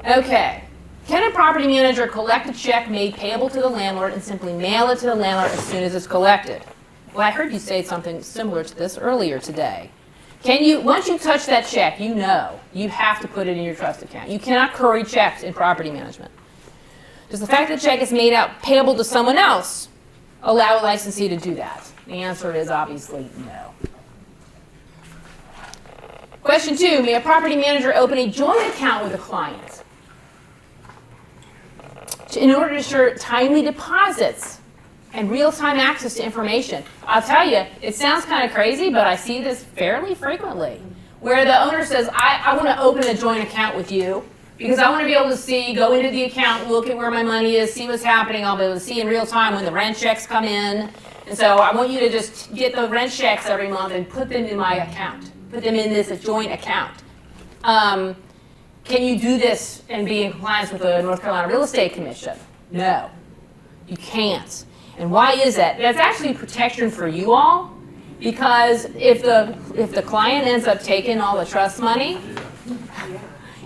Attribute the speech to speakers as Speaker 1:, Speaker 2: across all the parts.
Speaker 1: Okay. Can a property manager collect a check made payable to the landlord and simply mail it to the landlord as soon as it's collected? Well, I heard you say something similar to this earlier today. Once you touch that check, you know you have to put it in your trust account. You cannot curry checks in property management. Does the fact that the check is made out payable to someone else allow a licensee to do that? The answer is obviously no. Question 2, may a property manager open a joint account with a client in order to ensure timely deposits and real-time access to information? I'll tell you, it sounds kind of crazy, but I see this fairly frequently, where the owner says, I want to open a joint account with you because I want to be able to see, go into the account, look at where my money is, see what's happening. I'll be able to see in real time when the rent checks come in. And so I want you to just get the rent checks every month and put them in my account, put them in this joint account. Can you do this and be in compliance with the North Carolina Real Estate Commission? No, you can't. And why is that? That's actually protection for you all, because if the client ends up taking all the trust money,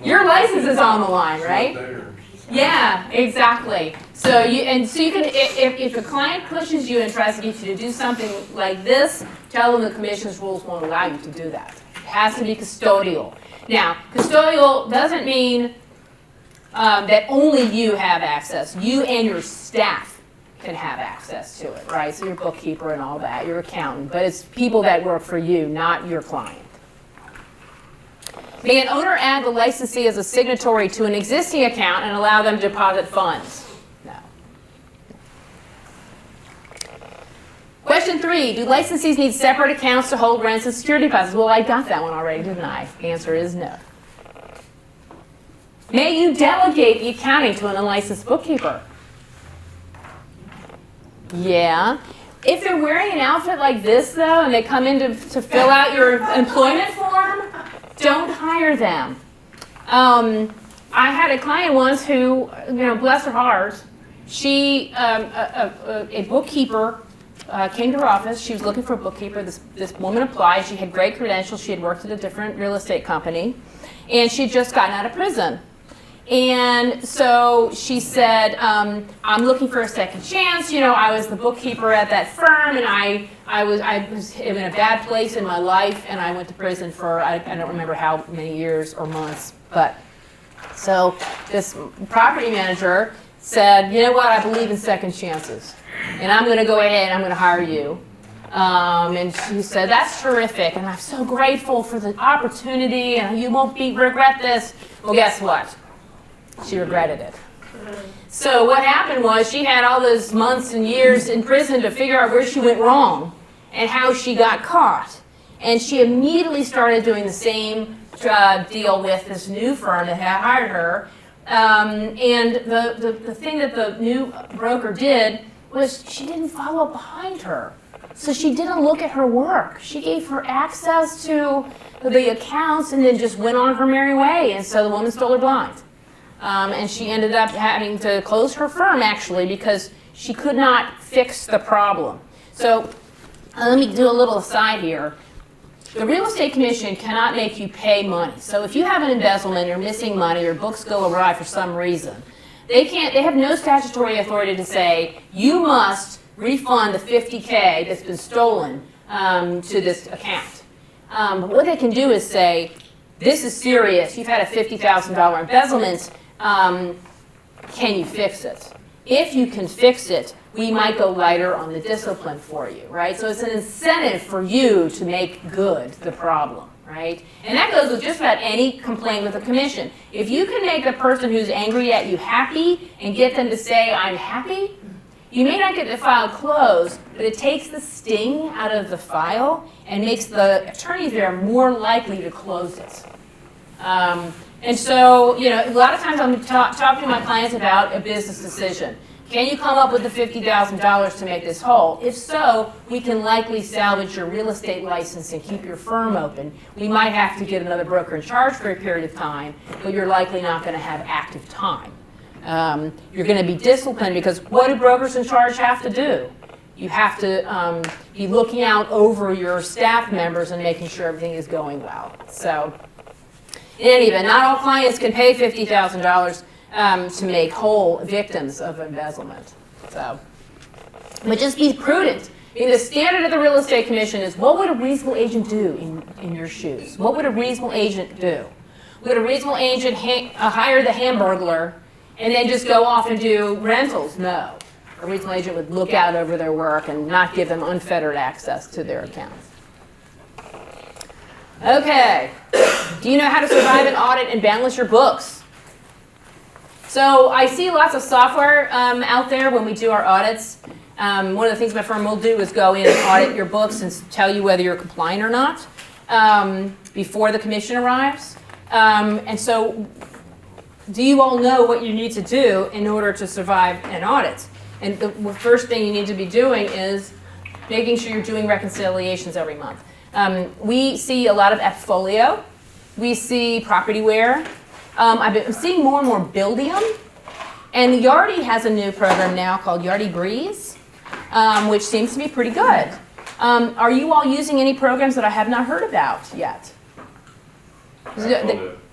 Speaker 1: your license is on the line, right? Yeah, exactly. So you can, if the client pushes you and tries to get you to do something like this, tell them the commission's rules won't allow you to do that. It has to be custodial. Now, custodial doesn't mean that only you have access. You and your staff can have access to it, right? So your bookkeeper and all that, your accountant, but it's people that work for you, not your client. May an owner add the licensee as a signatory to an existing account and allow them to deposit funds? No. Question 3, do licensees need separate accounts to hold rents and security deposits? Well, I got that one already, didn't I? The answer is no. May you delegate the accounting to an unlicensed bookkeeper? Yeah. If they're wearing an outfit like this, though, and they come in to fill out your employment form, don't hire them. I had a client once who, bless her heart, she, a bookkeeper came to her office. She was looking for a bookkeeper. This woman applied. She had great credentials. She had worked at a different real estate company, and she had just gotten out of prison. And so she said, I'm looking for a second chance. I was the bookkeeper at that firm, and I was in a bad place in my life, and I went to prison for, I don't remember how many years or months. But so this property manager said, you know what, I believe in second chances, and I'm going to go ahead and I'm going to hire you. And she said, that's terrific, and I'm so grateful for the opportunity, and you won't regret this. Well, guess what? She regretted it. So what happened was she had all those months and years in prison to figure out where she went wrong and how she got caught. And she immediately started doing the same deal with this new firm that had hired her. And the thing that the new broker did was she didn't follow behind her. So she didn't look at her work. She gave her access to the accounts and then just went on her merry way. And so the woman stole her blind. And she ended up having to close her firm, actually, because she could not fix the problem. So let me do a little aside here. The Real Estate Commission cannot make you pay money. So if you have an embezzlement, you're missing money, your books go awry for some reason, they have no statutory authority to say, you must refund the $50K that's been stolen to this account. But what they can do is say, this is serious, you've had a $50,000 embezzlement, can you fix it? If you can fix it, we might go lighter on the discipline for you, right? So it's an incentive for you to make good the problem, right? And that goes with just about any complaint with the commission. If you can make the person who's angry at you happy and get them to say, I'm happy, you may not get the file closed, but it takes the sting out of the file and makes the attorneys there more likely to close it. And so, a lot of times I'm talking to my clients about a business decision. Can you come up with the $50,000 to make this whole? If so, we can likely salvage your real estate license and keep your firm open. We might have to get another broker in charge for a period of time, but you're likely not going to have active time. You're going to be disciplined because what do brokers in charge have to do? You have to be looking out over your staff members and making sure everything is going well. So In any event, not all clients can pay $50,000 to make whole victims of embezzlement. So, but just be prudent. I mean, the standard of the Real Estate Commission is, what would a reasonable agent do in your shoes? What would a reasonable agent do? Would a reasonable agent hire the Hamburglar and then just go off and do rentals? No. A reasonable agent would look out over their work and not give them unfettered access to their accounts. Okay. Do you know how to survive an audit and balance your books? So I see lots of software out there when we do our audits. One of the things my firm will do is go in and audit your books and tell you whether you're compliant or not before the commission arrives. And so do you all know what you need to do in order to survive an audit? And the first thing you need to be doing is making sure you're doing reconciliations every month. We see a lot of Appfolio. We see Propertyware. I've been seeing more and more Buildium. And Yardi has a new program now called Yardi Breeze, which seems to be pretty good. Are you all using any programs that I have not heard about yet?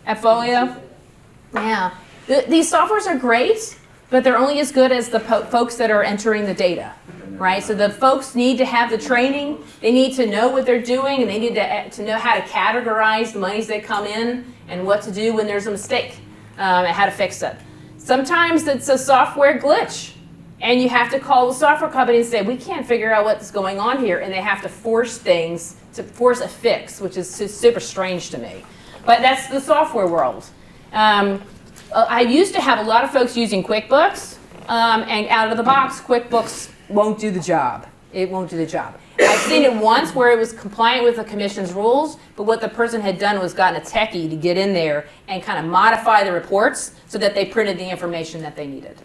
Speaker 1: Appfolio? Yeah. These softwares are great, but they're only as good as the folks that are entering the data, right? So the folks need to have the training, they need to know what they're doing, and they need to know how to categorize the monies that come in and what to do when there's a mistake and how to fix it. Sometimes it's a software glitch, and you have to call the software company and say, we can't figure out what's going on here, and they have to force things, to force a fix, which is super strange to me. But that's the software world. I used to have a lot of folks using QuickBooks, and out of the box, QuickBooks won't do the job. It won't do the job. I've seen it once where it was compliant with the commission's rules, but what the person had done was gotten a techie to get in there and kind of modify the reports so that they printed the information that they needed.